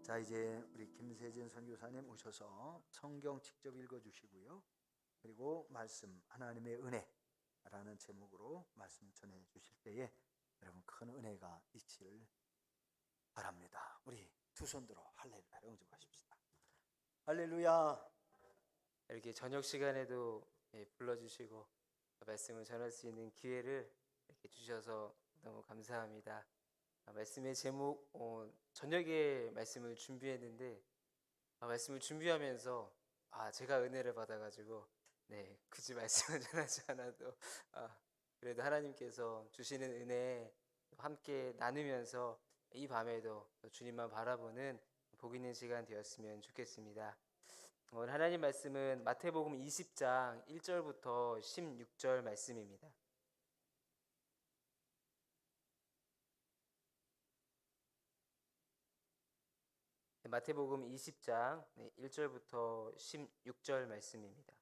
자, 이제 우리 김세진 선교사님 오셔서 성경 직접 읽어주시고요. 그리고 말씀 하나님의 은혜라는 제목으로 말씀 전해 주실 때에 여러분 큰 은혜가 있기를 바랍니다. 우리 두 손 들어 할렐루야를 응접하십시다. 할렐루야. 이렇게 저녁 시간에도 불러주시고 말씀을 전할 수 있는 기회를 이렇게 주셔서 너무 감사합니다. 말씀의 제목, 저녁에 말씀을 준비했는데 말씀을 준비하면서 제가 은혜를 받아가지고 굳이 말씀을 전하지 않아도 그래도 하나님께서 주시는 은혜 함께 나누면서 이 밤에도 주님만 바라보는 복 있는 시간 되었으면 좋겠습니다. 오늘 하나님 말씀은 마태복음 20장 1절부터 16절 말씀입니다. 마태복음 20장 1절부터 16절 말씀입니다.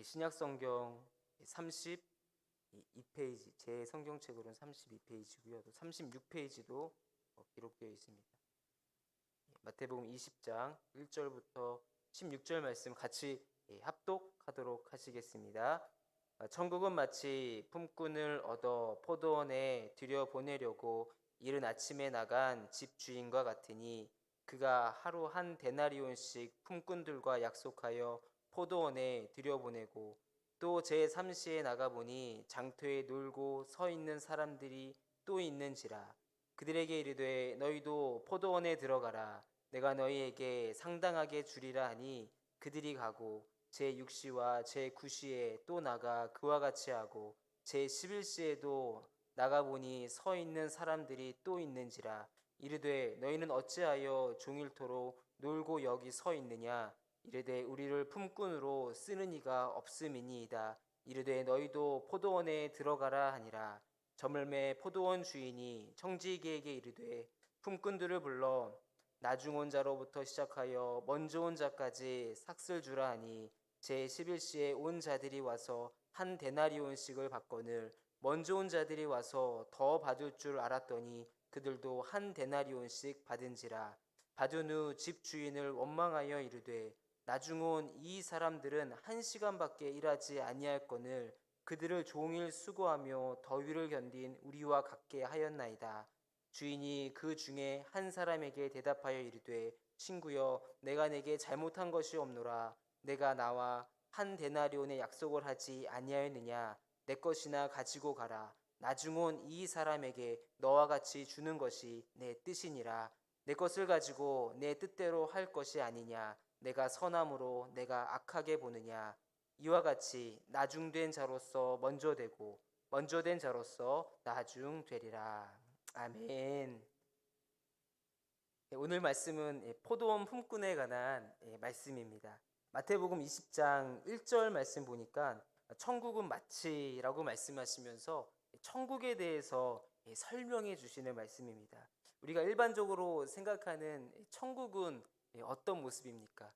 신약성경 32페이지, 제 성경책으로는 32페이지고요. 또 36페이지도 기록되어 있습니다. 마태복음 20장 1절부터 16절 말씀 같이 합독하도록 하시겠습니다. 천국은 마치 품꾼을 얻어 포도원에 들여보내려고 이른 아침에 나간 집주인과 같으니 그가 하루 한 데나리온씩 품꾼들과 약속하여 포도원에 들여보내고 또 제3시에 나가보니 장터에 놀고 서 있는 사람들이 또 있는지라. 그들에게 이르되 너희도 포도원에 들어가라. 내가 너희에게 상당하게 주리라 하니 그들이 가고 제6시와 제9시에 또 나가 그와 같이 하고 제11시에도 나가보니 서 있는 사람들이 또 있는지라. 이르되 너희는 어찌하여 종일토록 놀고 여기 서 있느냐. 이르되 우리를 품꾼으로 쓰는 이가 없음이니이다. 이르되 너희도 포도원에 들어가라 하니라. 저물매 포도원 주인이 청지기에게 이르되 품꾼들을 불러 나중 온 자로부터 시작하여 먼저 온 자까지 삭슬 주라 하니 제11시에 온 자들이 와서 한 데나리온씩을 받거늘 먼저 온 자들이 와서 더 받을 줄 알았더니 그들도 한 데나리온씩 받은지라. 받은 후 집주인을 원망하여 이르되 나중 온 이 사람들은 1시간밖에 일하지 아니할거늘 그들을 종일 수고하며 더위를 견딘 우리와 같게 하였나이다. 주인이 그 중에 한 사람에게 대답하여 이르되 친구여 내가 내게 잘못한 것이 없노라. 내가 나와 한 데나리온의 약속을 하지 아니하였느냐. 내 것이나 가지고 가라. 나중 온 이 사람에게 너와 같이 주는 것이 내 뜻이니라. 내 것을 가지고 내 뜻대로 할 것이 아니냐. 내가 선함으로 내가 악하게 보느냐. 이와 같이 나중된 자로서 먼저 되고 먼저 된 자로서 나중되리라. 아멘. 오늘 말씀은 포도원 품꾼에 관한 말씀입니다. 마태복음 20장 1절 말씀 보니까 천국은 마치라고 말씀하시면서 천국에 대해서 설명해 주시는 말씀입니다. 우리가 일반적으로 생각하는 천국은 어떤 모습입니까?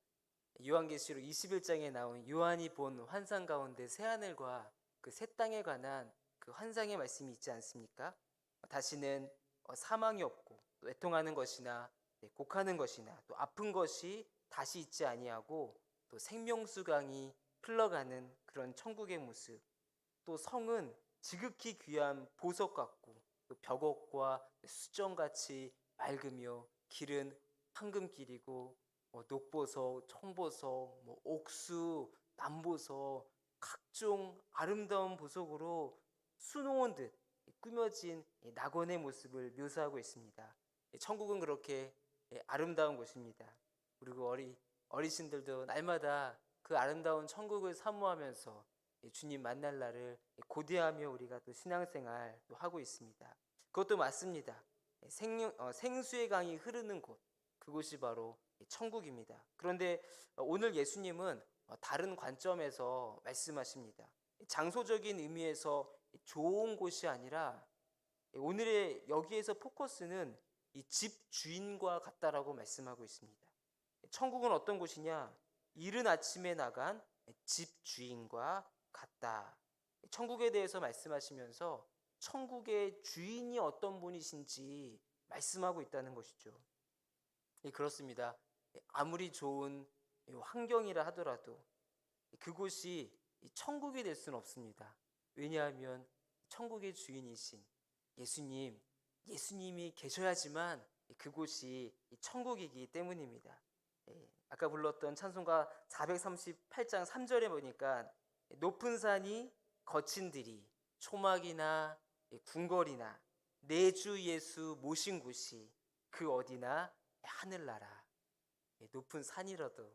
요한계시록 21장에 나온 요한이 본 환상 가운데 새하늘과 그 새 땅에 관한 그 환상의 말씀이 있지 않습니까? 다시는 사망이 없고 또 애통하는 것이나 곡하는 것이나 또 아픈 것이 다시 있지 아니하고 또 생명수강이 흘러가는 그런 천국의 모습. 또 성은 지극히 귀한 보석 같고 또 벽옥과 수정같이 맑으며 길은 황금길이고 녹보석, 청보석, 옥수, 남보석 각종 아름다운 보석으로 수놓은 듯 꾸며진 낙원의 모습을 묘사하고 있습니다. 천국은 그렇게 아름다운 곳입니다. 그리고 어르신들도 날마다 그 아름다운 천국을 사모하면서 주님 만날 날을 고대하며 우리가 또 신앙생활 또 하고 있습니다. 그것도 맞습니다. 생수의 강이 흐르는 곳, 그곳이 바로 천국입니다. 그런데 오늘 예수님은 다른 관점에서 말씀하십니다. 장소적인 의미에서 좋은 곳이 아니라 오늘의 여기에서 포커스는 이 집 주인과 같다라고 말씀하고 있습니다. 천국은 어떤 곳이냐? 이른 아침에 나간 집 주인과 같다. 천국에 대해서 말씀하시면서 천국의 주인이 어떤 분이신지 말씀하고 있다는 것이죠. 그렇습니다. 아무리 좋은 환경이라 하더라도 그곳이 천국이 될 수는 없습니다. 왜냐하면 천국의 주인이신 예수님이 계셔야지만 그곳이 천국이기 때문입니다. 아까 불렀던 찬송가 438장 3절에 보니까 높은 산이 거친 들이 초막이나 궁궐이나 내 주 예수 모신 곳이 그 어디나 하늘나라. 높은 산이라도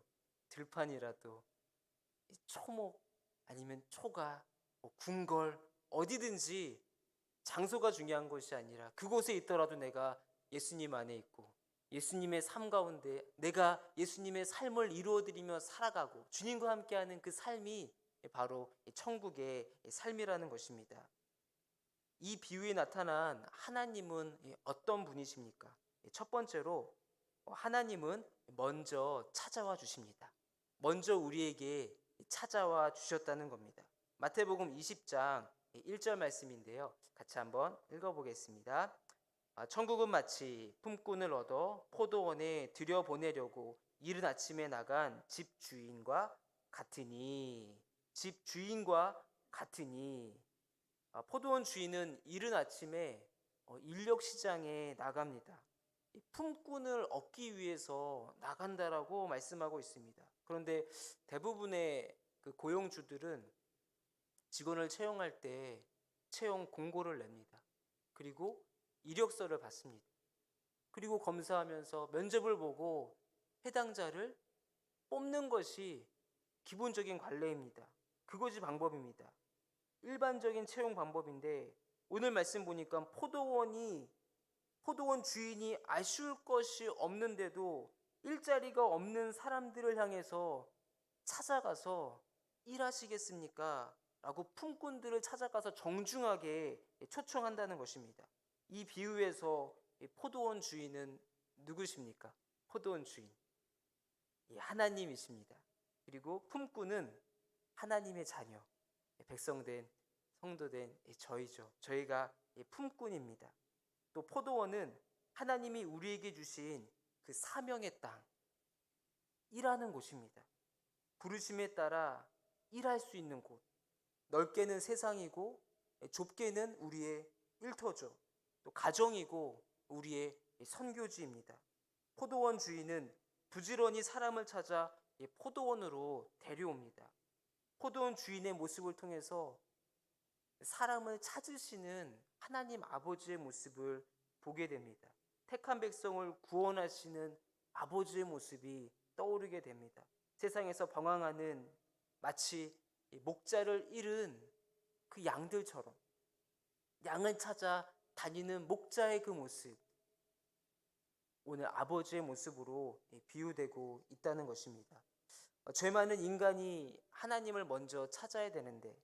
들판이라도 초목 아니면 초가 궁궐 어디든지 장소가 중요한 것이 아니라 그곳에 있더라도 내가 예수님 안에 있고 예수님의 삶 가운데 내가 예수님의 삶을 이루어드리며 살아가고 주님과 함께하는 그 삶이 바로 천국의 삶이라는 것입니다. 이 비유에 나타난 하나님은 어떤 분이십니까? 첫 번째로 하나님은 먼저 찾아와 주십니다. 먼저 우리에게 찾아와 주셨다는 겁니다. 마태복음 20장 1절 말씀인데요. 같이 한번 읽어보겠습니다. 천국은 마치 품꾼을 얻어 포도원에 들여보내려고 이른 아침에 나간 집주인과 같으니 포도원 주인은 이른 아침에 인력 시장에 나갑니다. 품꾼을 얻기 위해서 나간다라고 말씀하고 있습니다. 그런데 대부분의 그 고용주들은 직원을 채용할 때 채용 공고를 냅니다. 그리고 이력서를 받습니다. 그리고 검사하면서 면접을 보고 해당자를 뽑는 것이 기본적인 관례입니다. 그것이 방법입니다. 일반적인 채용 방법인데 오늘 말씀 보니까 포도원 주인이 아쉬울 것이 없는데도 일자리가 없는 사람들을 향해서 찾아가서 일하시겠습니까? 라고 품꾼들을 찾아가서 정중하게 초청한다는 것입니다. 이 비유에서 포도원 주인은 누구십니까? 포도원 주인 하나님이십니다. 그리고 품꾼은 하나님의 자녀, 백성된 성도된 저희죠. 저희가 품꾼입니다. 또 포도원은 하나님이 우리에게 주신 그 사명의 땅, 일하는 곳입니다. 부르심에 따라 일할 수 있는 곳, 넓게는 세상이고 좁게는 우리의 일터죠. 또 가정이고 우리의 선교지입니다. 포도원 주인은 부지런히 사람을 찾아 포도원으로 데려옵니다. 포도원 주인의 모습을 통해서 사람을 찾으시는 하나님 아버지의 모습을 보게 됩니다. 택한 백성을 구원하시는 아버지의 모습이 떠오르게 됩니다. 세상에서 방황하는 마치 목자를 잃은 그 양들처럼 양을 찾아 다니는 목자의 그 모습, 오늘 아버지의 모습으로 비유되고 있다는 것입니다. 죄 많은 인간이 하나님을 먼저 찾아야 되는데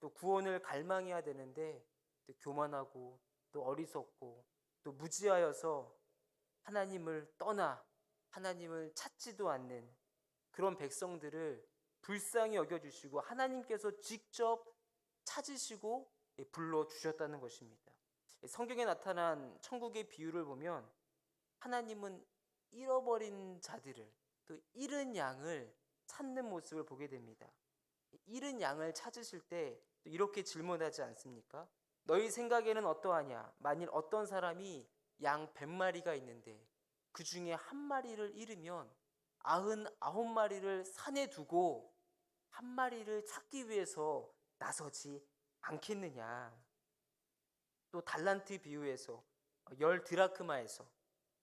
또 구원을 갈망해야 되는데 또 교만하고 또 어리석고 또 무지하여서 하나님을 떠나 하나님을 찾지도 않는 그런 백성들을 불쌍히 여겨주시고 하나님께서 직접 찾으시고 불러주셨다는 것입니다. 성경에 나타난 천국의 비유를 보면 하나님은 잃어버린 자들을 또 잃은 양을 찾는 모습을 보게 됩니다. 잃은 양을 찾으실 때 또 이렇게 질문하지 않습니까? 너희 생각에는 어떠하냐? 만일 어떤 사람이 양 100마리가 있는데 그 중에 한 마리를 잃으면 99마리를 산에 두고 한 마리를 찾기 위해서 나서지 않겠느냐? 또 달란트 비유에서 10드라크마에서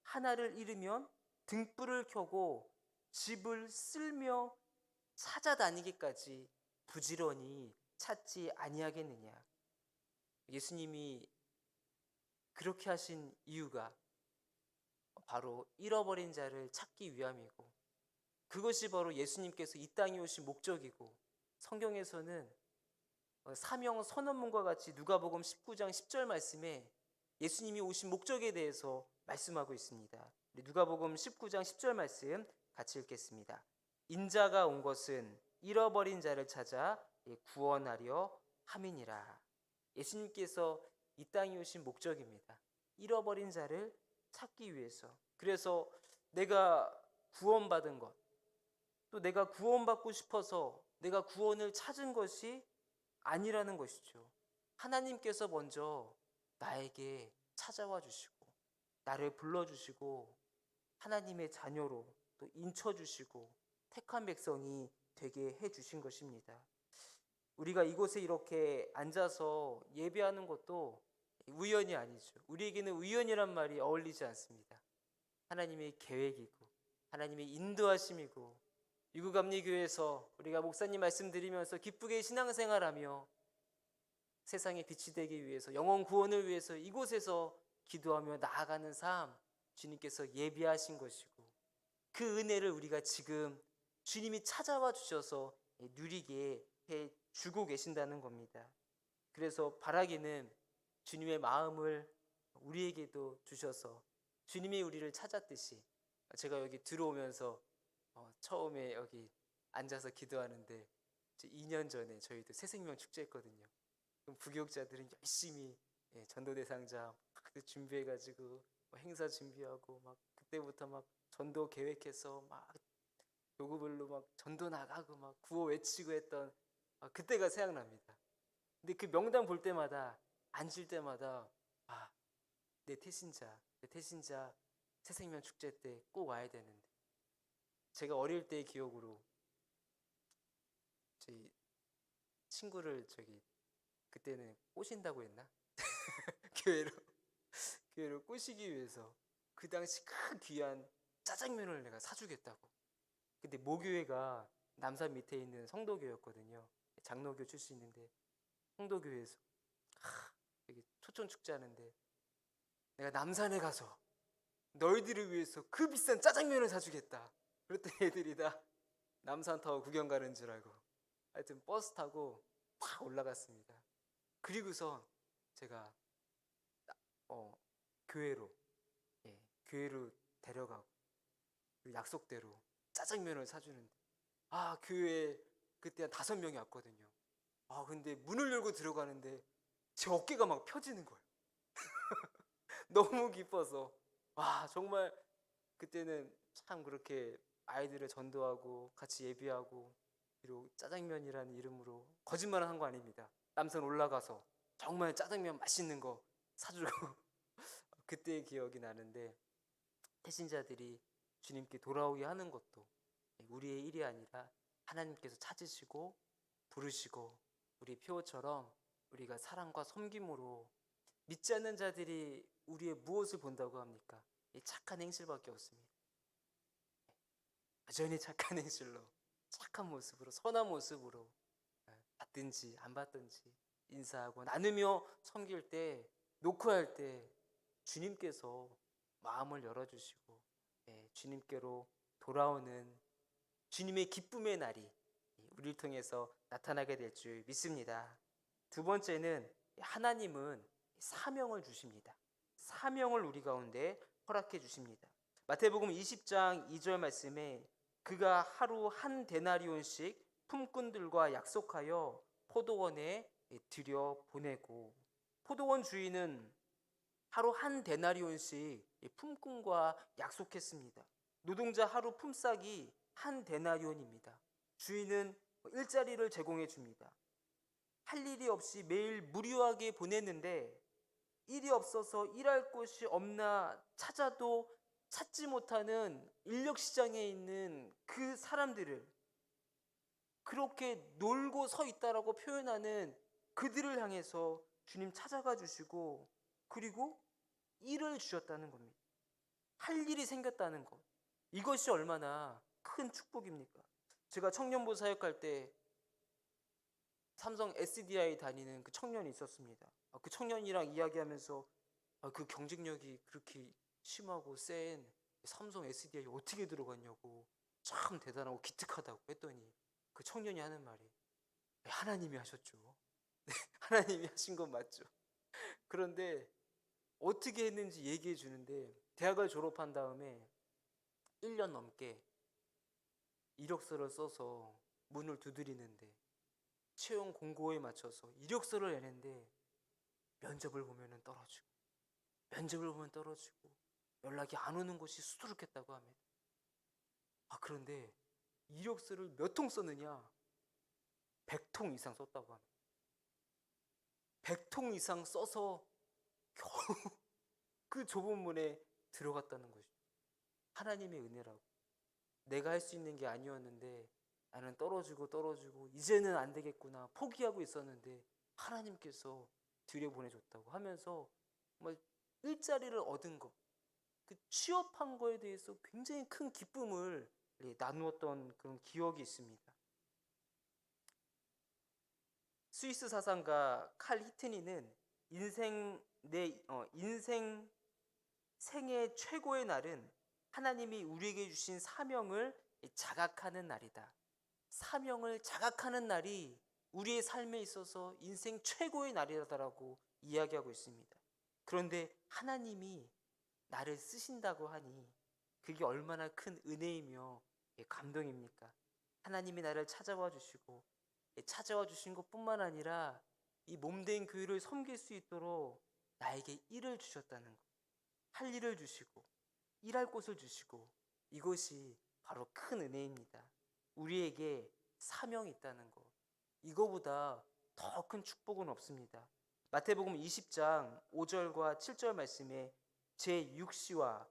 하나를 잃으면 등불을 켜고 집을 쓸며 찾아다니기까지 부지런히 찾지 아니하겠느냐. 예수님이 그렇게 하신 이유가 바로 잃어버린 자를 찾기 위함이고 그것이 바로 예수님께서 이 땅에 오신 목적이고 성경에서는 사명 선언문과 같이 누가복음 19장 10절 말씀에 예수님이 오신 목적에 대해서 말씀하고 있습니다. 누가복음 19장 10절 말씀 같이 읽겠습니다. 인자가 온 것은 잃어버린 자를 찾아 구원하려 함이니라. 예수님께서 이 땅에 오신 목적입니다. 잃어버린 자를 찾기 위해서. 그래서 내가 구원받은 것, 또 내가 구원받고 싶어서 내가 구원을 찾은 것이 아니라는 것이죠. 하나님께서 먼저 나에게 찾아와 주시고 나를 불러주시고 하나님의 자녀로 또 인쳐주시고 택한 백성이 되게 해주신 것입니다. 우리가 이곳에 이렇게 앉아서 예배하는 것도 우연이 아니죠. 우리에게는 우연이란 말이 어울리지 않습니다. 하나님의 계획이고 하나님의 인도하심이고 유구감리교회에서 우리가 목사님 말씀드리면서 기쁘게 신앙생활하며 세상에 빛이 되기 위해서 영혼 구원을 위해서 이곳에서 기도하며 나아가는 삶 주님께서 예비하신 것이고 그 은혜를 우리가 지금 주님이 찾아와 주셔서 누리게 해 주고 계신다는 겁니다. 그래서 바라기는 주님의 마음을 우리에게도 주셔서 주님이 우리를 찾았듯이 제가 여기 들어오면서 처음에 여기 앉아서 기도하는데 2년 전에 저희도 새생명 축제했거든요. 그럼 부교육자들은 열심히 전도대상자 막 준비해가지고 행사 준비하고 막 그때부터 막 전도 계획해서 막 교구별로 막 전도 나가고 막 구호 외치고 했던 그때가 생각납니다. 근데 그 명단 볼 때마다 앉을 때마다 내 태신자 새생명 축제 때 꼭 와야 되는데 제가 어릴 때의 기억으로 저희 친구를 그때는 꼬신다고 했나? 교회로 꼬시기 위해서 그 당시 큰 귀한 짜장면을 내가 사주겠다고. 근데 모교회가 남산 밑에 있는 성도교였거든요. 장로교 출신인데 성도교회에서 여기 초촌 축제 하는데 내가 남산에 가서 너희들을 위해서 그 비싼 짜장면을 사주겠다. 그랬더니 애들이 다 남산타워 구경 가는 줄 알고 하여튼 버스 타고 팍 올라갔습니다. 그리고선 제가 교회로 데려가고 그 약속대로 짜장면을 사주는데 교회에 그때 한 5명이 왔거든요. 근데 문을 열고 들어가는데 제 어깨가 막 펴지는 거예요. 너무 기뻐서 정말 그때는 참 그렇게 아이들을 전도하고 같이 예비하고 비록 짜장면이라는 이름으로 거짓말을 한 거 아닙니다. 남산 올라가서 정말 짜장면 맛있는 거 사주고 그때의 기억이 나는데 태신자들이 주님께 돌아오게 하는 것도 우리의 일이 아니라 하나님께서 찾으시고 부르시고 우리 표처럼 우리가 사랑과 섬김으로 믿지 않는 자들이 우리의 무엇을 본다고 합니까? 이 착한 행실밖에 없습니다. 여전히 착한 행실로 착한 모습으로 선한 모습으로 받든지 안 받든지 인사하고 나누며 섬길 때 노크할 때 주님께서 마음을 열어주시고 주님께로 돌아오는 주님의 기쁨의 날이 우리를 통해서 나타나게 될 줄 믿습니다. 두 번째는 하나님은 사명을 주십니다. 사명을 우리 가운데 허락해 주십니다. 마태복음 20장 2절 말씀에 그가 하루 한 데나리온씩 품꾼들과 약속하여 포도원에 들여 보내고 포도원 주인은 하루 한 데나리온씩 품꾼과 약속했습니다. 노동자 하루 품삯이 한 데나리온입니다. 주인은 일자리를 제공해 줍니다. 할 일이 없이 매일 무료하게 보냈는데 일이 없어서 일할 곳이 없나 찾아도 찾지 못하는 인력시장에 있는 그 사람들을 그렇게 놀고 서 있다라고 표현하는 그들을 향해서 주님 찾아가 주시고 그리고 일을 주셨다는 겁니다. 할 일이 생겼다는 것. 이것이 얼마나 큰 축복입니까? 제가 청년부 사역할 때 삼성 SDI 다니는 그 청년이 있었습니다. 그 청년이랑 이야기하면서 그 경쟁력이 그렇게 심하고 센 삼성 SDI 어떻게 들어갔냐고 참 대단하고 기특하다고 했더니 그 청년이 하는 말이 하나님이 하셨죠. 하나님이 하신 건 맞죠. 그런데 어떻게 했는지 얘기해 주는데 대학을 졸업한 다음에 1년 넘게 이력서를 써서 문을 두드리는데 채용 공고에 맞춰서 이력서를 내는데 면접을 보면은 떨어지고, 면접을 보면 떨어지고, 연락이 안 오는 곳이 수두룩했다고 합니다. 그런데 이력서를 몇 통 썼느냐? 100통 이상 썼다고 합니다. 100통 이상 써서 겨우 그 좁은 문에 들어갔다는 것이죠. 하나님의 은혜라고. 내가 할 수 있는 게 아니었는데 나는 떨어지고 이제는 안 되겠구나 포기하고 있었는데 하나님께서 들여보내줬다고 하면서 정말 일자리를 얻은 것, 그 취업한 거에 대해서 굉장히 큰 기쁨을 나누었던 그런 기억이 있습니다. 스위스 사상가 칼 히트니는 인생 생의 최고의 날은 하나님이 우리에게 주신 사명을 자각하는 날이다. 사명을 자각하는 날이 우리의 삶에 있어서 인생 최고의 날이다라고 이야기하고 있습니다. 그런데 하나님이 나를 쓰신다고 하니 그게 얼마나 큰 은혜이며 감동입니까? 하나님이 나를 찾아와 주시고 찾아와 주신 것뿐만 아니라 이 몸된 교회를 섬길 수 있도록 나에게 일을 주셨다는 것, 할 일을 주시고 일할 곳을 주시고, 이것이 바로 큰 은혜입니다. 우리에게 사명이 있다는 것, 이거보다 더 큰 축복은 없습니다. 마태복음 20장 5절과 7절 말씀에 제6시와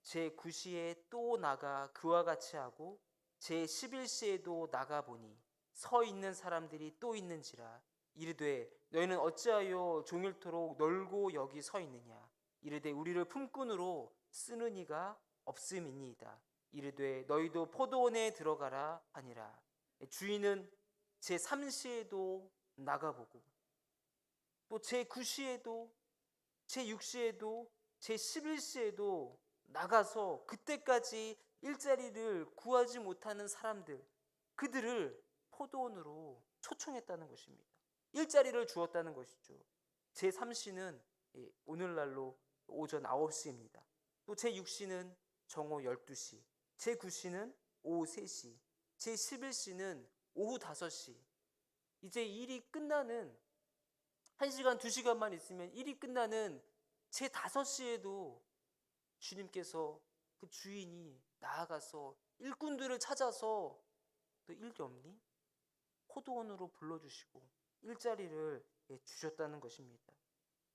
제9시에 또 나가 그와 같이 하고 제11시에도 나가 보니 서 있는 사람들이 또 있는지라. 이르되 너희는 어찌하여 종일토록 널고 여기 서 있느냐. 이르되 우리를 품꾼으로 쓰는 이가 없음이니이다. 이르되 너희도 포도원에 들어가라 하니라. 주인은 제3시에도 나가보고 또 제9시에도 제6시에도 제11시에도 나가서 그때까지 일자리를 구하지 못하는 사람들, 그들을 포도원으로 초청했다는 것입니다. 일자리를 주었다는 것이죠. 제3시는 오늘날로 오전 9시입니다. 또 제6시는 정오 12시, 제9시는 오후 3시, 제11시는 오후 5시. 이제 일이 끝나는 1시간, 2시간만 있으면 일이 끝나는 제5시에도 주님께서 그 주인이 나아가서 일꾼들을 찾아서 너 일이 없니? 포도원으로 불러주시고 일자리를 주셨다는 것입니다.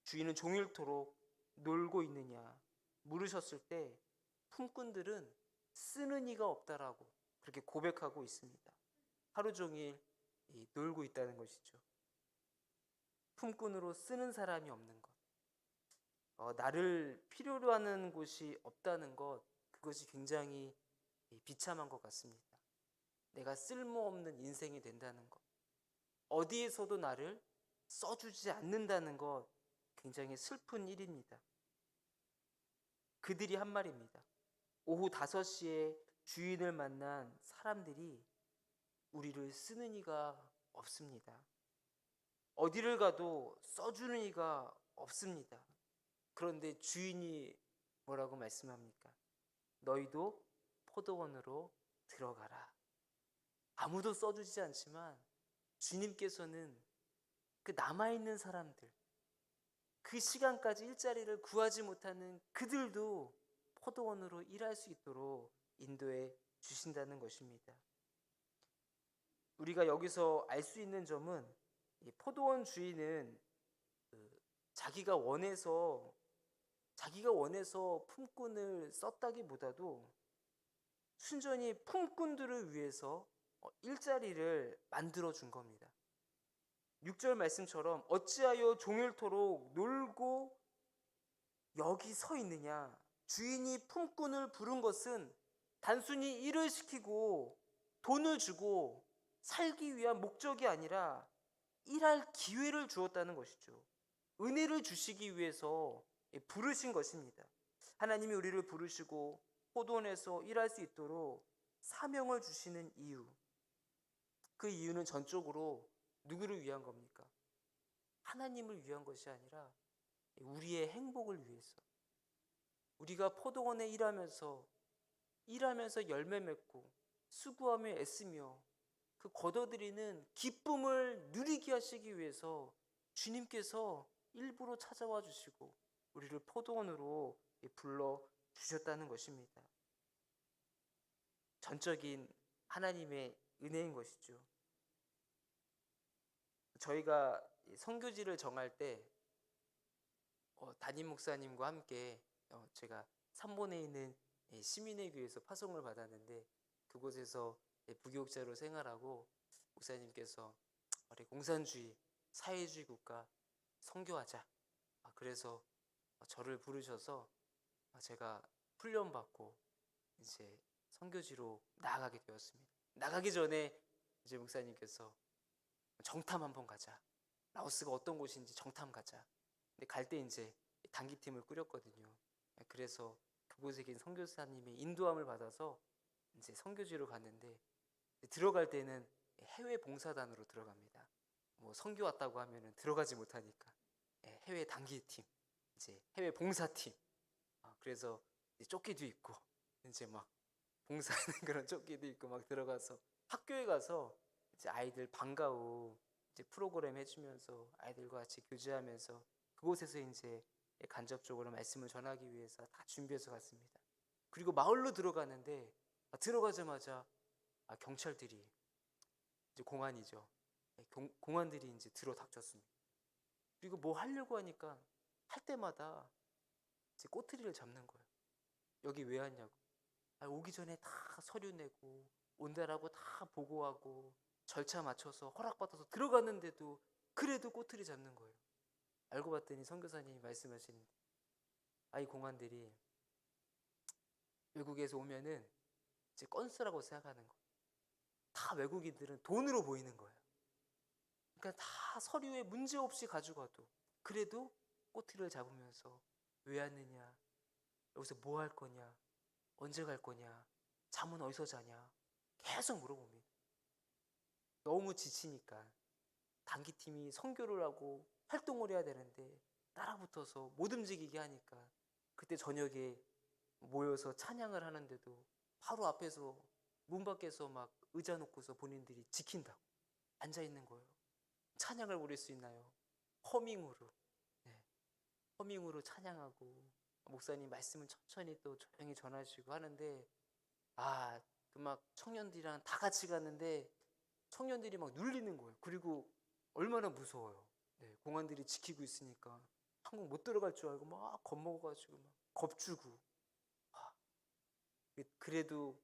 주인은 종일토록 놀고 있느냐 물으셨을 때 품꾼들은 쓰는 이가 없다라고 그렇게 고백하고 있습니다. 하루 종일 놀고 있다는 것이죠. 품꾼으로 쓰는 사람이 없는 것, 나를 필요로 하는 곳이 없다는 것, 그것이 굉장히 비참한 것 같습니다. 내가 쓸모없는 인생이 된다는 것, 어디에서도 나를 써주지 않는다는 것, 굉장히 슬픈 일입니다. 그들이 한 말입니다. 오후 5시에 주인을 만난 사람들이 우리를 쓰는 이가 없습니다. 어디를 가도 써주는 이가 없습니다. 그런데 주인이 뭐라고 말씀합니까? 너희도 포도원으로 들어가라. 아무도 써주지 않지만 주님께서는 그 남아있는 사람들, 그 시간까지 일자리를 구하지 못하는 그들도 포도원으로 일할 수 있도록 인도해 주신다는 것입니다. 우리가 여기서 알 수 있는 점은 이 포도원 주인은 자기가 원해서 품꾼을 썼다기보다도 순전히 품꾼들을 위해서 일자리를 만들어 준 겁니다. 6절 말씀처럼 어찌하여 종일토록 놀고 여기 서 있느냐. 주인이 품꾼을 부른 것은 단순히 일을 시키고 돈을 주고 살기 위한 목적이 아니라 일할 기회를 주었다는 것이죠. 은혜를 주시기 위해서 부르신 것입니다. 하나님이 우리를 부르시고 포도원에서 일할 수 있도록 사명을 주시는 이유, 그 이유는 전적으로 누구를 위한 겁니까? 하나님을 위한 것이 아니라 우리의 행복을 위해서, 우리가 포도원에 일하면서 열매 맺고 수고하며 애쓰며 그 거둬들이는 기쁨을 누리게 하시기 위해서 주님께서 일부러 찾아와 주시고 우리를 포도원으로 불러 주셨다는 것입니다. 전적인 하나님의 은혜인 것이죠. 저희가 선교지를 정할 때 담임 목사님과 함께 제가 삼본에 있는 시민의 교회에서 파송을 받았는데, 그곳에서 부교육자로 생활하고 목사님께서 우리 공산주의, 사회주의 국가 선교하자. 그래서 저를 부르셔서 제가 훈련받고 이제 선교지로 나아가게 되었습니다. 나가기 전에 이제 목사님께서 정탐 한번 가자. 라오스가 어떤 곳인지 정탐 가자. 근데 갈 때 이제 단기팀을 꾸렸거든요. 그래서 그곳에 계신 선교사님의 인도함을 받아서 이제 선교지로 갔는데, 들어갈 때는 해외 봉사단으로 들어갑니다. 뭐 선교 왔다고 하면은 들어가지 못하니까 해외 단기팀, 이제 해외 봉사팀. 그래서 이제 조끼도 입고 이제 막 봉사하는 그런 조끼도 입고 막 들어가서 학교에 가서 이제 아이들 방과 후 이제 프로그램 해주면서 아이들과 같이 교제하면서 그곳에서 이제 간접적으로 말씀을 전하기 위해서 다 준비해서 갔습니다. 그리고 마을로 들어가는데 들어가자마자 경찰들이, 이제 공안이죠. 공안들이 이제 들어닥쳤습니다. 그리고 뭐 하려고 하니까 할 때마다 이제 꼬투리를 잡는 거예요. 여기 왜 왔냐고. 오기 전에 다 서류 내고 온다라고 다 보고하고 절차 맞춰서 허락받아서 들어갔는데도 그래도 꼬투리 잡는 거예요. 알고 봤더니 선교사님이 말씀하시는데, 이 공안들이 외국에서 오면은 이제 건수라고 생각하는 거예요. 다 외국인들은 돈으로 보이는 거예요. 그러니까 다 서류에 문제 없이 가져가도 그래도 꼬투리를 잡으면서 왜 왔느냐, 여기서 뭐 할 거냐, 언제 갈 거냐, 잠은 어디서 자냐 계속 물어봅니다. 너무 지치니까 단기팀이 선교를 하고 활동을 해야 되는데 따라붙어서 못 움직이게 하니까, 그때 저녁에 모여서 찬양을 하는데도 바로 앞에서 문 밖에서 막 의자 놓고서 본인들이 지킨다고 앉아있는 거예요. 찬양을 부를 수 있나요? 허밍으로. 허밍으로 찬양하고 목사님 말씀은 천천히 또 조용히 전하시고 하는데, 그 막 청년들이랑 다 같이 갔는데 청년들이 막 눌리는 거예요. 그리고 얼마나 무서워요. 공안들이 지키고 있으니까 한국 못 들어갈 줄 알고 막 겁먹어가지고 막 겁주고. 그래도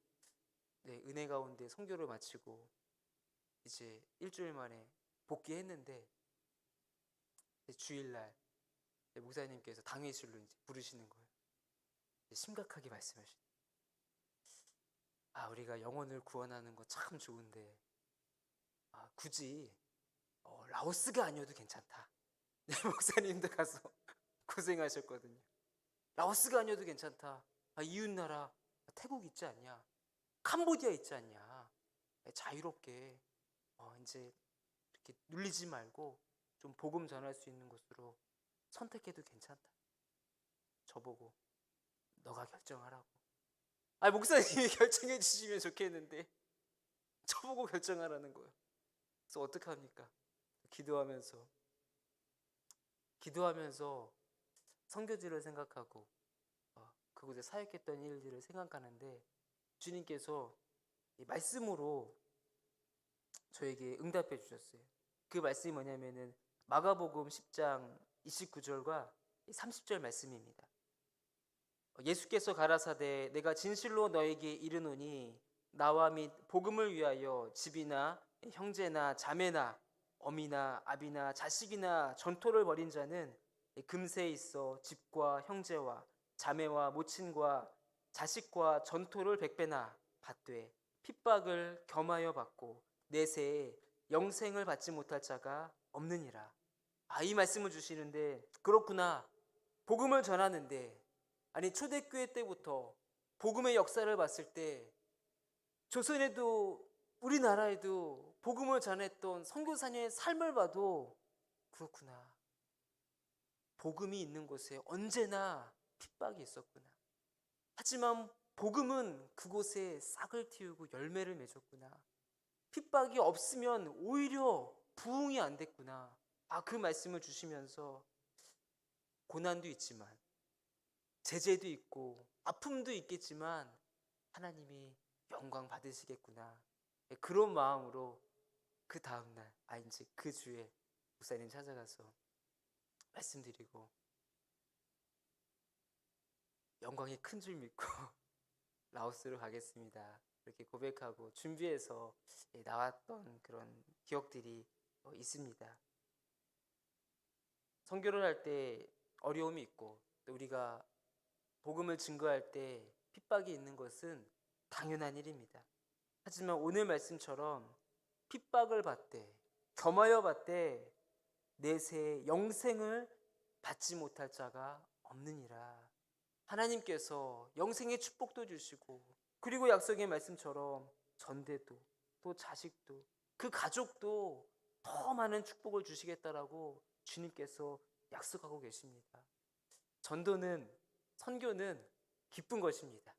은혜 가운데 선교를 마치고 이제 일주일 만에 복귀했는데, 주일날 목사님께서 당회실로 이제 부르시는 거예요. 심각하게 말씀하시죠. 우리가 영혼을 구원하는 거 참 좋은데 굳이 라오스가 아니어도 괜찮다. 목사님도 가서 고생하셨거든요. 라오스가 아니어도 괜찮다. 이웃나라 태국 있지 않냐, 캄보디아 있지 않냐, 자유롭게 이제 이렇게 눌리지 말고 좀 복음 전할 수 있는 곳으로 선택해도 괜찮다. 저보고 너가 결정하라고. 목사님이 결정해 주시면 좋겠는데 저보고 결정하라는 거예요. 그래서 어떡합니까? 기도하면서 선교지를 생각하고 그곳에 사역했던 일들을 생각하는데, 주님께서 이 말씀으로 저에게 응답해 주셨어요. 그 말씀이 뭐냐면은 마가복음 10장 29절과 30절 말씀입니다. 예수께서 가라사대 내가 진실로 너에게 이르노니 나와 및 복음을 위하여 집이나 형제나 자매나 어미나 아비나 자식이나 전토를 벌인 자는 금세에 있어 집과 형제와 자매와 모친과 자식과 전토를 100배나 받되 핍박을 겸하여 받고 내세에 영생을 받지 못할 자가 없느니라. 이 말씀을 주시는데, 그렇구나. 복음을 전하는데, 초대교회 때부터 복음의 역사를 봤을 때 조선에도 우리나라에도 복음을 전했던 선교사님의 삶을 봐도 그렇구나. 복음이 있는 곳에 언제나 핍박이 있었구나. 하지만 복음은 그곳에 싹을 틔우고 열매를 맺었구나. 핍박이 없으면 오히려 부흥이 안 됐구나. 그 말씀을 주시면서 고난도 있지만 제재도 있고 아픔도 있겠지만 하나님이 영광 받으시겠구나. 그런 마음으로 그 다음날 이제 그 주에 목사님 찾아가서 말씀드리고 영광이 큰 줄 믿고 라오스로 가겠습니다. 이렇게 고백하고 준비해서 나왔던 그런 기억들이 있습니다. 선교를 할 때 어려움이 있고 또 우리가 복음을 증거할 때 핍박이 있는 것은 당연한 일입니다. 하지만 오늘 말씀처럼 핍박을 받되 겸하여 받되 내세 영생을 받지 못할 자가 없느니라. 하나님께서 영생의 축복도 주시고 그리고 약속의 말씀처럼 전대도 또 자식도 그 가족도 더 많은 축복을 주시겠다라고 주님께서 약속하고 계십니다. 전도는 선교는 기쁜 것입니다.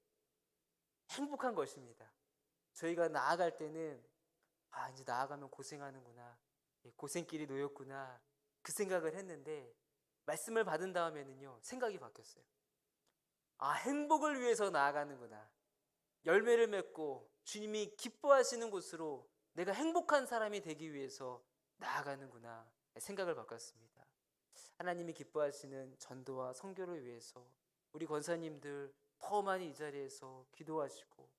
행복한 것입니다. 저희가 나아갈 때는 이제 나아가면 고생하는구나. 고생길이 놓였구나. 그 생각을 했는데 말씀을 받은 다음에는요. 생각이 바뀌었어요. 행복을 위해서 나아가는구나. 열매를 맺고 주님이 기뻐하시는 곳으로 내가 행복한 사람이 되기 위해서 나아가는구나. 생각을 바꿨습니다. 하나님이 기뻐하시는 전도와 선교를 위해서 우리 권사님들 더 많이 이 자리에서 기도하시고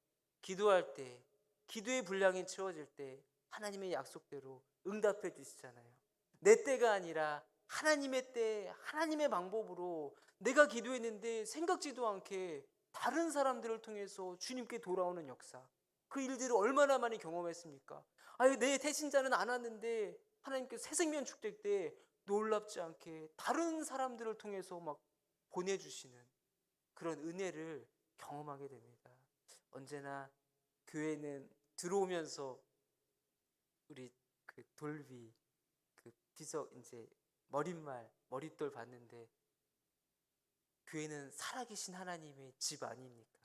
기도할 때 기도의 분량이 채워질 때 하나님의 약속대로 응답해 주시잖아요. 내 때가 아니라 하나님의 때 하나님의 방법으로 내가 기도했는데 생각지도 않게 다른 사람들을 통해서 주님께 돌아오는 역사, 그 일들을 얼마나 많이 경험했습니까? 내 태신자는 안 왔는데 하나님께서 새생명 축제 때 놀랍지 않게 다른 사람들을 통해서 막 보내주시는 그런 은혜를 경험하게 됩니다. 언제나 교회는 들어오면서 우리 그 돌비 그 비석 이제 머릿돌 봤는데 교회는 살아계신 하나님의 집 아닙니까?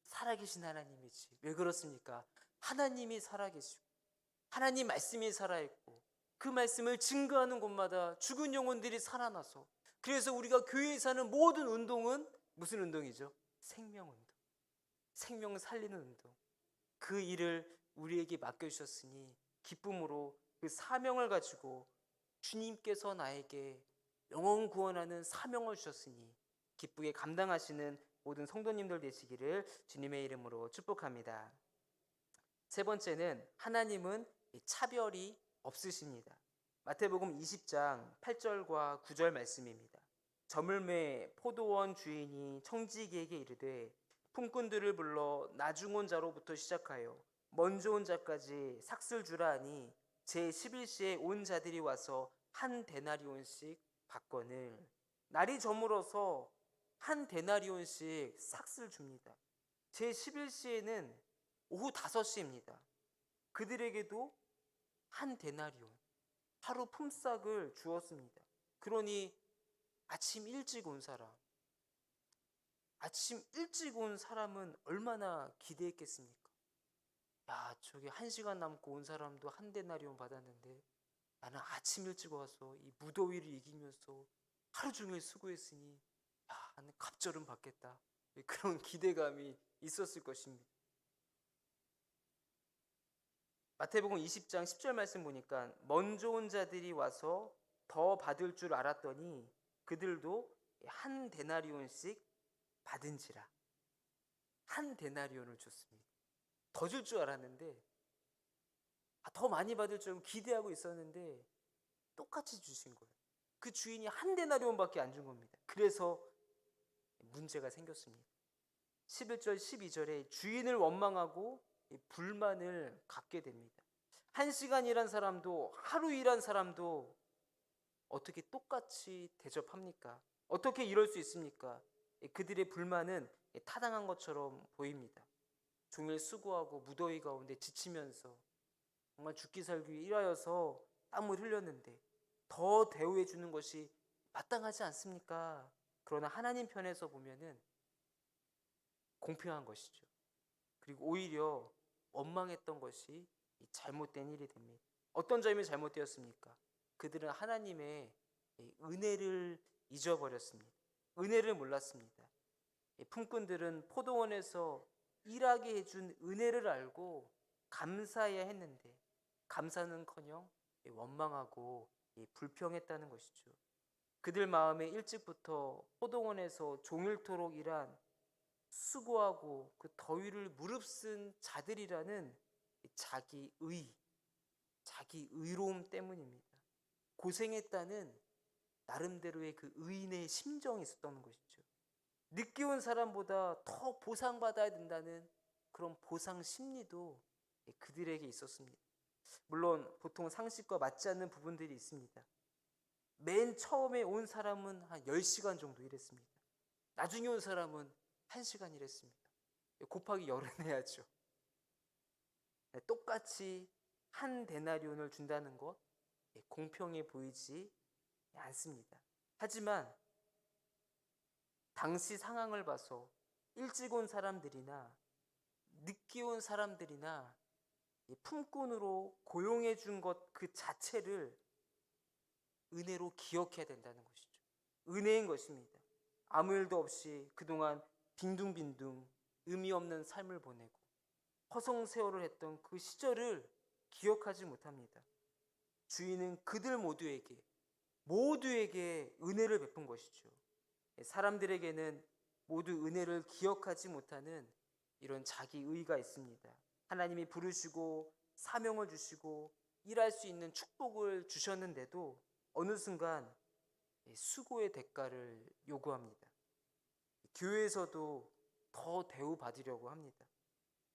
살아계신 하나님의 집. 왜 그렇습니까? 하나님이 살아계시고 하나님 말씀이 살아있고 그 말씀을 증거하는 곳마다 죽은 영혼들이 살아나서 그래서 우리가 교회에서 하는 모든 운동은 무슨 운동이죠? 생명운동. 생명 살리는 운동. 그 일을 우리에게 맡겨주셨으니 기쁨으로 그 사명을 가지고 주님께서 나에게 영혼 구원하는 사명을 주셨으니 기쁘게 감당하시는 모든 성도님들 되시기를 주님의 이름으로 축복합니다. 세 번째는 하나님은 차별이 없으십니다. 마태복음 20장 8절과 9절 말씀입니다. 저물매 포도원 주인이 청지기에게 이르되 품꾼들을 불러 나중 온 자로부터 시작하여 먼저 온 자까지 삭슬 주라 하니 제 11시에 온 자들이 와서 한 데나리온씩 받거늘. 날이 저물어서 한 데나리온씩 삭슬 줍니다. 제 11시에는 오후 5시입니다. 그들에게도 한 데나리온, 하루 품삯을 주었습니다. 그러니 아침 일찍 온 사람은 얼마나 기대했겠습니까? 저기 1시간 남고 온 사람도 한 데나리온 받았는데 나는 아침 일찍 와서 이 무더위를 이기면서 하루 종일 수고했으니 나는 갑절은 받겠다. 그런 기대감이 있었을 것입니다. 마태복음 20장 10절 말씀 보니까 먼저 온 자들이 와서 더 받을 줄 알았더니 그들도 한 데나리온씩 받은지라. 한 데나리온을 줬습니다. 더 줄 줄 알았는데 더 많이 받을 줄 알고 기대하고 있었는데 똑같이 주신 거예요. 그 주인이 한 데나리온밖에 안 준 겁니다. 그래서 문제가 생겼습니다. 11절 12절에 주인을 원망하고 불만을 갖게 됩니다. 1시간 일한 사람도 하루 일한 사람도 어떻게 똑같이 대접합니까? 어떻게 이럴 수 있습니까? 그들의 불만은 타당한 것처럼 보입니다. 종일 수고하고 무더위 가운데 지치면서 정말 죽기 살기 일하여서 땀을 흘렸는데 더 대우해 주는 것이 마땅하지 않습니까? 그러나 하나님 편에서 보면은 공평한 것이죠. 그리고 오히려 원망했던 것이 잘못된 일이 됩니다. 어떤 점이 잘못되었습니까? 그들은 하나님의 은혜를 잊어버렸습니다. 은혜를 몰랐습니다. 품꾼들은 포도원에서 일하게 해준 은혜를 알고 감사해야 했는데 감사는커녕 원망하고 불평했다는 것이죠. 그들 마음에 일찍부터 포도원에서 종일토록 일한 수고하고 그 더위를 무릅쓴 자들이라는 자기 의로움 때문입니다. 고생했다는 나름대로의 그 의인의 심정이 있었던 것이죠. 늦게 온 사람보다 더 보상받아야 된다는 그런 보상 심리도 그들에게 있었습니다. 물론 보통 상식과 맞지 않는 부분들이 있습니다. 맨 처음에 온 사람은 한 10시간 정도 일했습니다. 나중에 온 사람은 1시간 일했습니다. 곱하기 열은 해야죠. 똑같이 한 데나리온을 준다는 것 공평해 보이지 않습니다. 하지만 당시 상황을 봐서 일찍 온 사람들이나 늦게 온 사람들이나 품꾼으로 고용해 준 것 그 자체를 은혜로 기억해야 된다는 것이죠. 은혜인 것입니다. 아무 일도 없이 그동안 빈둥빈둥 의미 없는 삶을 보내고 허송세월을 했던 그 시절을 기억하지 못합니다. 주인은 그들 모두에게 은혜를 베푼 것이죠. 사람들에게는 모두 은혜를 기억하지 못하는 이런 자기의가 있습니다. 하나님이 부르시고 사명을 주시고 일할 수 있는 축복을 주셨는데도 어느 순간 수고의 대가를 요구합니다. 교회에서도 더 대우받으려고 합니다.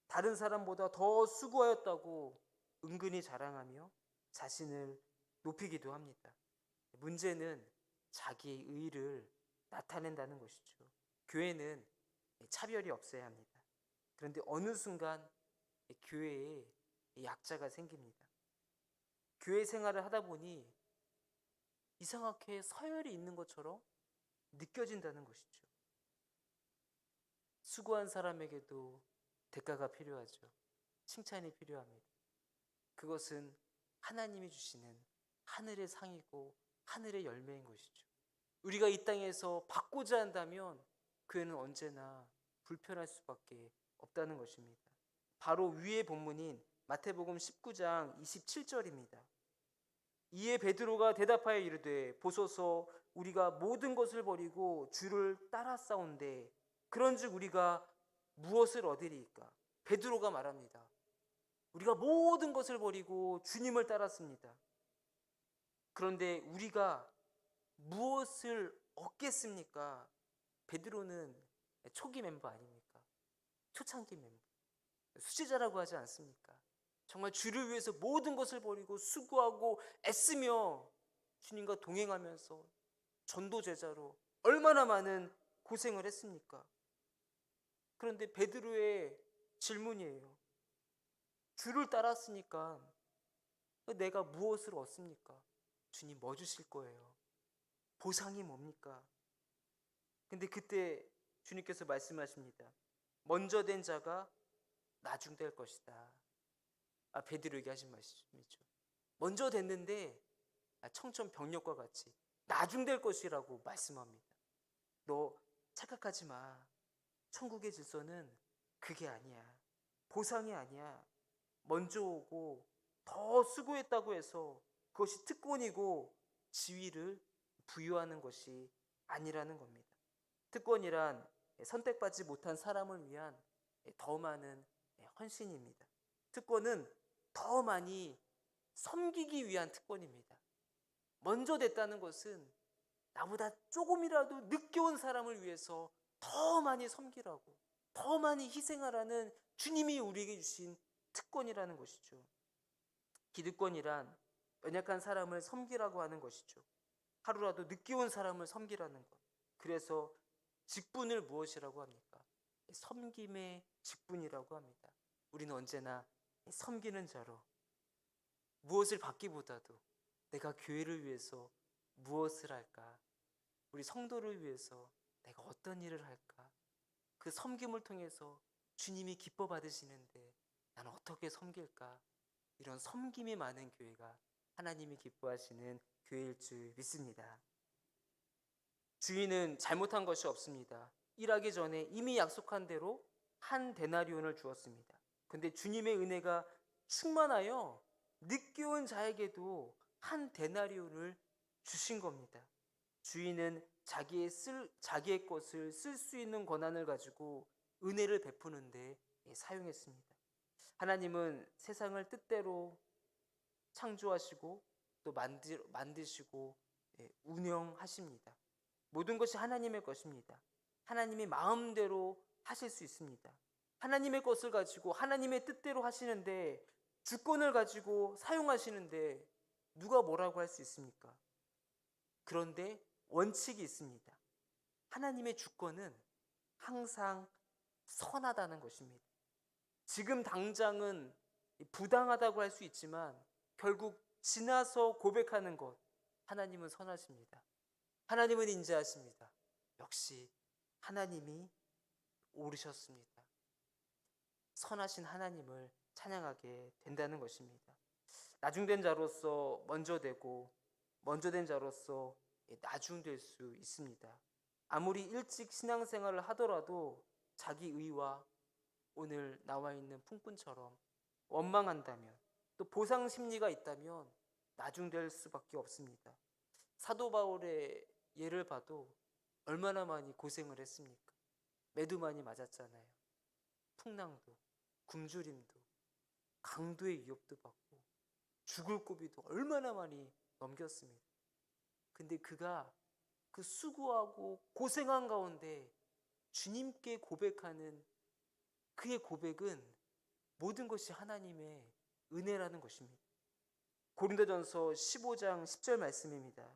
다른 사람보다 더 수고하였다고 은근히 자랑하며 자신을 높이기도 합니다. 문제는 자기의 의의를 나타낸다는 것이죠. 교회는 차별이 없어야 합니다. 그런데 어느 순간 교회에 약자가 생깁니다. 교회 생활을 하다 보니 이상하게 서열이 있는 것처럼 느껴진다는 것이죠. 수고한 사람에게도 대가가 필요하죠. 칭찬이 필요합니다. 그것은 하나님이 주시는 하늘의 상이고 하늘의 열매인 것이죠. 우리가 이 땅에서 받고자 한다면 교회는 언제나 불편할 수밖에 없다는 것입니다. 바로 위의 본문인 마태복음 19장 27절입니다. 이에 베드로가 대답하여 이르되 보소서 우리가 모든 것을 버리고 주를 따라 싸운데 그런즉 우리가 무엇을 얻으리이까? 베드로가 말합니다. 우리가 모든 것을 버리고 주님을 따랐습니다. 그런데 우리가 무엇을 얻겠습니까? 베드로는 초기 멤버 아닙니까? 초창기 멤버. 수제자라고 하지 않습니까? 정말 주를 위해서 모든 것을 버리고 수고하고 애쓰며 주님과 동행하면서 전도 제자로 얼마나 많은 고생을 했습니까? 그런데 베드로의 질문이에요. 주를 따랐으니까 내가 무엇을 얻습니까? 주님 뭐 주실 거예요? 보상이 뭡니까? 근데 그때 주님께서 말씀하십니다. 먼저 된 자가 나중 될 것이다. 베드로에게 하신 말씀이죠. 먼저 됐는데 청천벽력과 같이 나중 될 것이라고 말씀합니다. 너 착각하지 마. 천국의 질서는 그게 아니야. 보상이 아니야. 먼저 오고 더 수고했다고 해서 그것이 특권이고 지위를 부여하는 것이 아니라는 겁니다. 특권이란 선택받지 못한 사람을 위한 더 많은 헌신입니다. 특권은 더 많이 섬기기 위한 특권입니다. 먼저 됐다는 것은 나보다 조금이라도 늦게 온 사람을 위해서 더 많이 섬기라고, 더 많이 희생하라는 주님이 우리에게 주신 특권이라는 것이죠. 기득권이란 연약한 사람을 섬기라고 하는 것이죠. 하루라도 늦게 온 사람을 섬기라는 것. 그래서 직분을 무엇이라고 합니까? 섬김의 직분이라고 합니다. 우리는 언제나 섬기는 자로 무엇을 받기보다도 내가 교회를 위해서 무엇을 할까? 우리 성도를 위해서 내가 어떤 일을 할까? 그 섬김을 통해서 주님이 기뻐 받으시는데 나는 어떻게 섬길까? 이런 섬김이 많은 교회가 하나님이 기뻐하시는 교회일 줄 믿습니다. 주인은 잘못한 것이 없습니다. 일하기 전에 이미 약속한 대로 한 데나리온을 주었습니다. 근데 주님의 은혜가 충만하여 늦게 온 자에게도 한 데나리온을 주신 겁니다. 주인은 자기의 것을 쓸 수 있는 권한을 가지고 은혜를 베푸는데 사용했습니다. 하나님은 세상을 뜻대로 창조하시고 또 만드시고 운영하십니다. 모든 것이 하나님의 것입니다. 하나님의 마음대로 하실 수 있습니다. 하나님의 것을 가지고 하나님의 뜻대로 하시는데, 주권을 가지고 사용하시는데 누가 뭐라고 할 수 있습니까? 그런데 원칙이 있습니다. 하나님의 주권은 항상 선하다는 것입니다. 지금 당장은 부당하다고 할 수 있지만 결국 지나서 고백하는 것, 하나님은 선하십니다. 하나님은 인자하십니다. 역시 하나님이 옳으셨습니다. 선하신 하나님을 찬양하게 된다는 것입니다. 나중된 자로서 먼저 되고 먼저 된 자로서 나중될 수 있습니다. 아무리 일찍 신앙생활을 하더라도 자기 의와 오늘 나와 있는 풍꾼처럼 원망한다면, 또 보상 심리가 있다면 나중될 수밖에 없습니다. 사도 바울의 예를 봐도 얼마나 많이 고생을 했습니까? 매도 많이 맞았잖아요. 풍랑도, 굶주림도, 강도의 위협도 받고 죽을 고비도 얼마나 많이 넘겼습니다. 근데 그가 그 수고하고 고생한 가운데 주님께 고백하는 그의 고백은 모든 것이 하나님의 은혜라는 것입니다. 고린도전서 15장 10절 말씀입니다.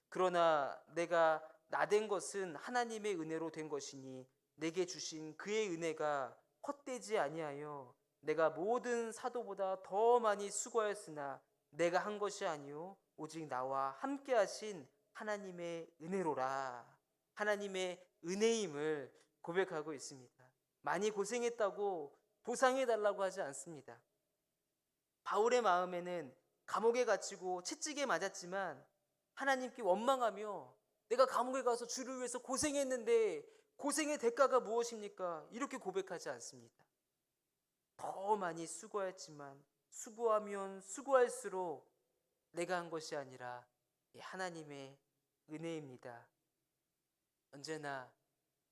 그러나 내가 나된 것은 하나님의 은혜로 된 것이니 내게 주신 그의 은혜가 헛되지 아니하여 내가 모든 사도보다 더 많이 수고하였으나 내가 한 것이 아니요 오직 나와 함께 하신 하나님의 은혜로라. 하나님의 은혜임을 고백하고 있습니다. 많이 고생했다고 보상해 달라고 하지 않습니다. 바울의 마음에는 감옥에 갇히고 채찍에 맞았지만 하나님께 원망하며 내가 감옥에 가서 주를 위해서 고생했는데 고생의 대가가 무엇입니까? 이렇게 고백하지 않습니다. 더 많이 수고했지만 수고하면 수고할수록 내가 한 것이 아니라 하나님의 은혜입니다. 언제나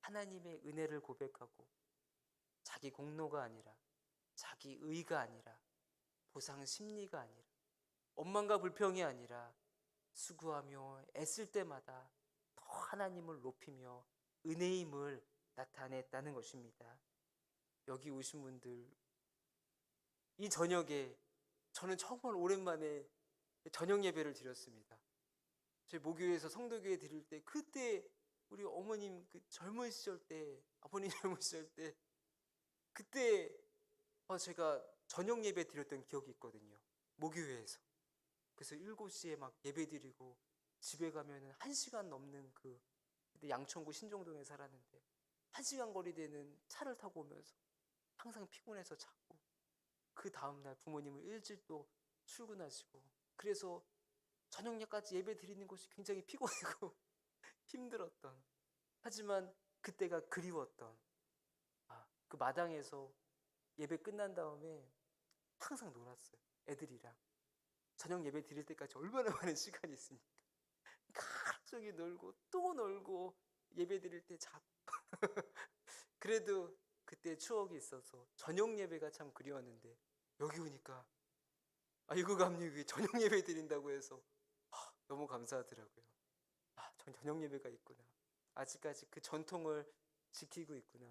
하나님의 은혜를 고백하고 자기 공로가 아니라, 자기 의가 아니라, 보상 심리가 아니라, 원망과 불평이 아니라 수고하며 애쓸 때마다 더 하나님을 높이며 은혜임을 나타냈다는 것입니다. 여기 오신 분들, 이 저녁에 저는 정말 오랜만에 저녁 예배를 드렸습니다. 저희 모교에서 성도교회 드릴 때, 그때 우리 어머님 그 젊은 시절 때, 아버님 젊은 시절 때, 그때 제가 저녁 예배 드렸던 기억이 있거든요. 모교회에서. 그래서 7시에 막 예배 드리고 집에 가면은 1시간 넘는 그때 양천구 신정동에 살았는데 1시간 거리 되는 차를 타고 오면서 항상 피곤해서 자고, 그 다음날 부모님은 일찍 또 출근하시고, 그래서 저녁까지 예배 드리는 것이 굉장히 피곤하고 힘들었던, 하지만 그때가 그리웠던, 그 마당에서 예배 끝난 다음에 항상 놀았어요. 애들이랑 저녁 예배 드릴 때까지 얼마나 많은 시간이 있습니까? 하루 종일 놀고 또 놀고 예배 드릴 때 자고 그래도 그때 추억이 있어서 저녁 예배가 참 그리웠는데, 여기 오니까 이거 감리교회 저녁 예배 드린다고 해서 너무 감사하더라고요. 전 저녁 예배가 있구나. 아직까지 그 전통을 지키고 있구나.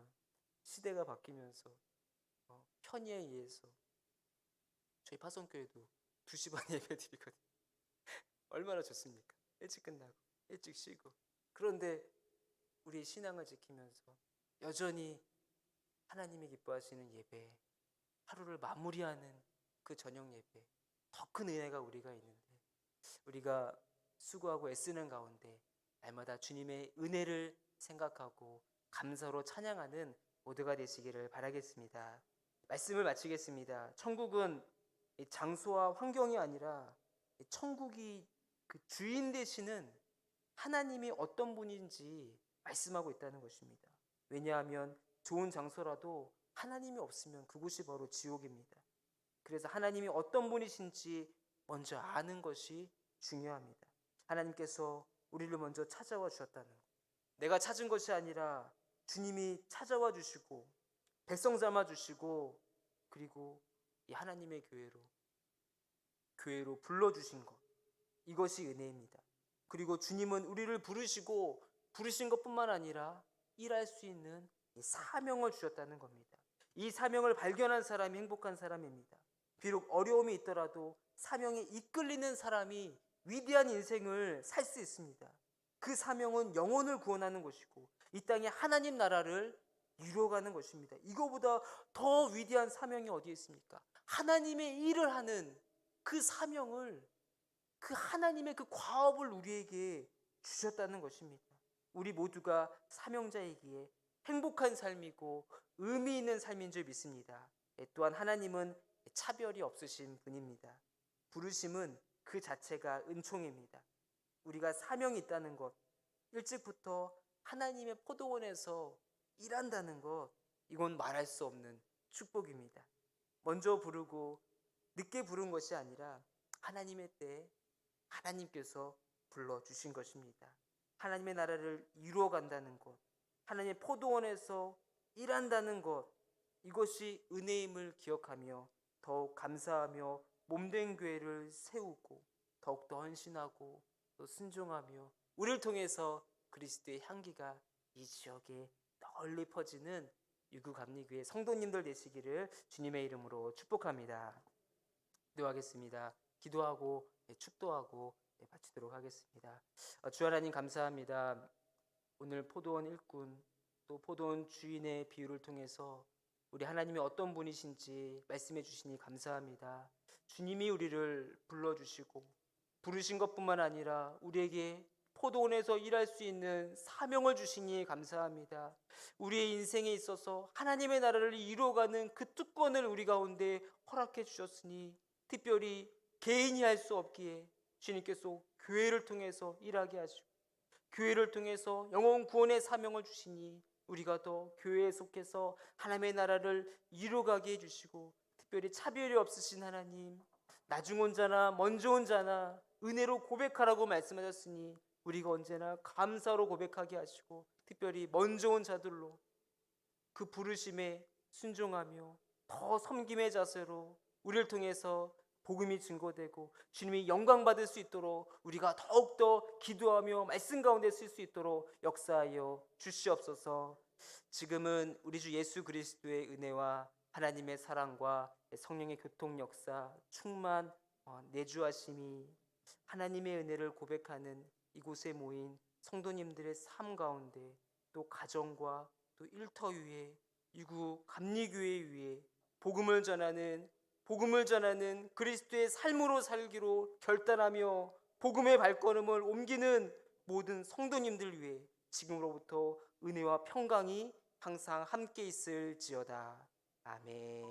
시대가 바뀌면서 편의에 의해서 저희 파송교회도 2시 반에 예배 드리거든요. 얼마나 좋습니까? 일찍 끝나고 일찍 쉬고. 그런데 우리 신앙을 지키면서 여전히 하나님이 기뻐하시는 예배, 하루를 마무리하는 그 저녁 예배, 더 큰 은혜가 우리가 있는데, 우리가 수고하고 애쓰는 가운데 날마다 주님의 은혜를 생각하고 감사로 찬양하는 모두가 되시기를 바라겠습니다. 말씀을 마치겠습니다. 천국은 장소와 환경이 아니라 천국이 그 주인 되시는 하나님이 어떤 분인지 말씀하고 있다는 것입니다. 왜냐하면 좋은 장소라도 하나님이 없으면 그곳이 바로 지옥입니다. 그래서 하나님이 어떤 분이신지 먼저 아는 것이 중요합니다. 하나님께서 우리를 먼저 찾아와 주셨다는 것. 내가 찾은 것이 아니라 주님이 찾아와 주시고 백성 삼아 주시고 그리고 이 하나님의 교회로 불러주신 것, 이것이 은혜입니다. 그리고 주님은 우리를 부르신 것뿐만 아니라 일할 수 있는 이 사명을 주셨다는 겁니다. 이 사명을 발견한 사람이 행복한 사람입니다. 비록 어려움이 있더라도 사명에 이끌리는 사람이 위대한 인생을 살 수 있습니다. 그 사명은 영혼을 구원하는 것이고 이 땅에 하나님 나라를 이루어가는 것입니다. 이거보다 더 위대한 사명이 어디에 있습니까? 하나님의 일을 하는 그 사명을, 그 하나님의 그 과업을 우리에게 주셨다는 것입니다. 우리 모두가 사명자이기에 행복한 삶이고 의미 있는 삶인 줄 믿습니다. 또한 하나님은 차별이 없으신 분입니다. 부르심은 그 자체가 은총입니다. 우리가 사명이 있다는 것, 일찍부터 하나님의 포도원에서 일한다는 것, 이건 말할 수 없는 축복입니다. 먼저 부르고 늦게 부른 것이 아니라 하나님의 때에 하나님께서 불러주신 것입니다. 하나님의 나라를 이루어 간다는 것, 하나님의 포도원에서 일한다는 것, 이것이 은혜임을 기억하며 더욱 감사하며 몸된 교회를 세우고 더욱더 헌신하고 또 순종하며 우리를 통해서 그리스도의 향기가 이 지역에 널리 퍼지는 유구감리교회 성도님들 되시기를 주님의 이름으로 축복합니다. 기도하겠습니다. 기도하고 축도하고 바치도록 하겠습니다. 주 하나님 감사합니다. 오늘 포도원 일꾼 또 포도원 주인의 비유를 통해서 우리 하나님이 어떤 분이신지 말씀해 주시니 감사합니다. 주님이 우리를 불러주시고 부르신 것뿐만 아니라 우리에게 포도원에서 일할 수 있는 사명을 주시니 감사합니다. 우리의 인생에 있어서 하나님의 나라를 이루어가는 그 특권을 우리 가운데 허락해 주셨으니 특별히 개인이 할 수 없기에 주님께서 교회를 통해서 일하게 하시고 교회를 통해서 영혼 구원의 사명을 주시니 우리가 더 교회에 속해서 하나님의 나라를 이루어가게 해주시고 특별히 차별이 없으신 하나님, 나중 온 자나 먼저 온 자나 은혜로 고백하라고 말씀하셨으니 우리가 언제나 감사로 고백하게 하시고 특별히 먼저 온 자들로 그 부르심에 순종하며 더 섬김의 자세로 우리를 통해서 복음이 증거되고 주님이 영광 받을 수 있도록 우리가 더욱더 기도하며 말씀 가운데 쓸 수 있도록 역사하여 주시옵소서. 지금은 우리 주 예수 그리스도의 은혜와 하나님의 사랑과 성령의 교통 역사 충만 내주하심이 하나님의 은혜를 고백하는 이곳에 모인 성도님들의 삶 가운데 또 가정과 또 일터 위에 유구 감리교회 위에 복음을 전하는 그리스도의 삶으로 살기로 결단하며 복음의 발걸음을 옮기는 모든 성도님들 위해 지금으로부터 은혜와 평강이 항상 함께 있을지어다. 아멘.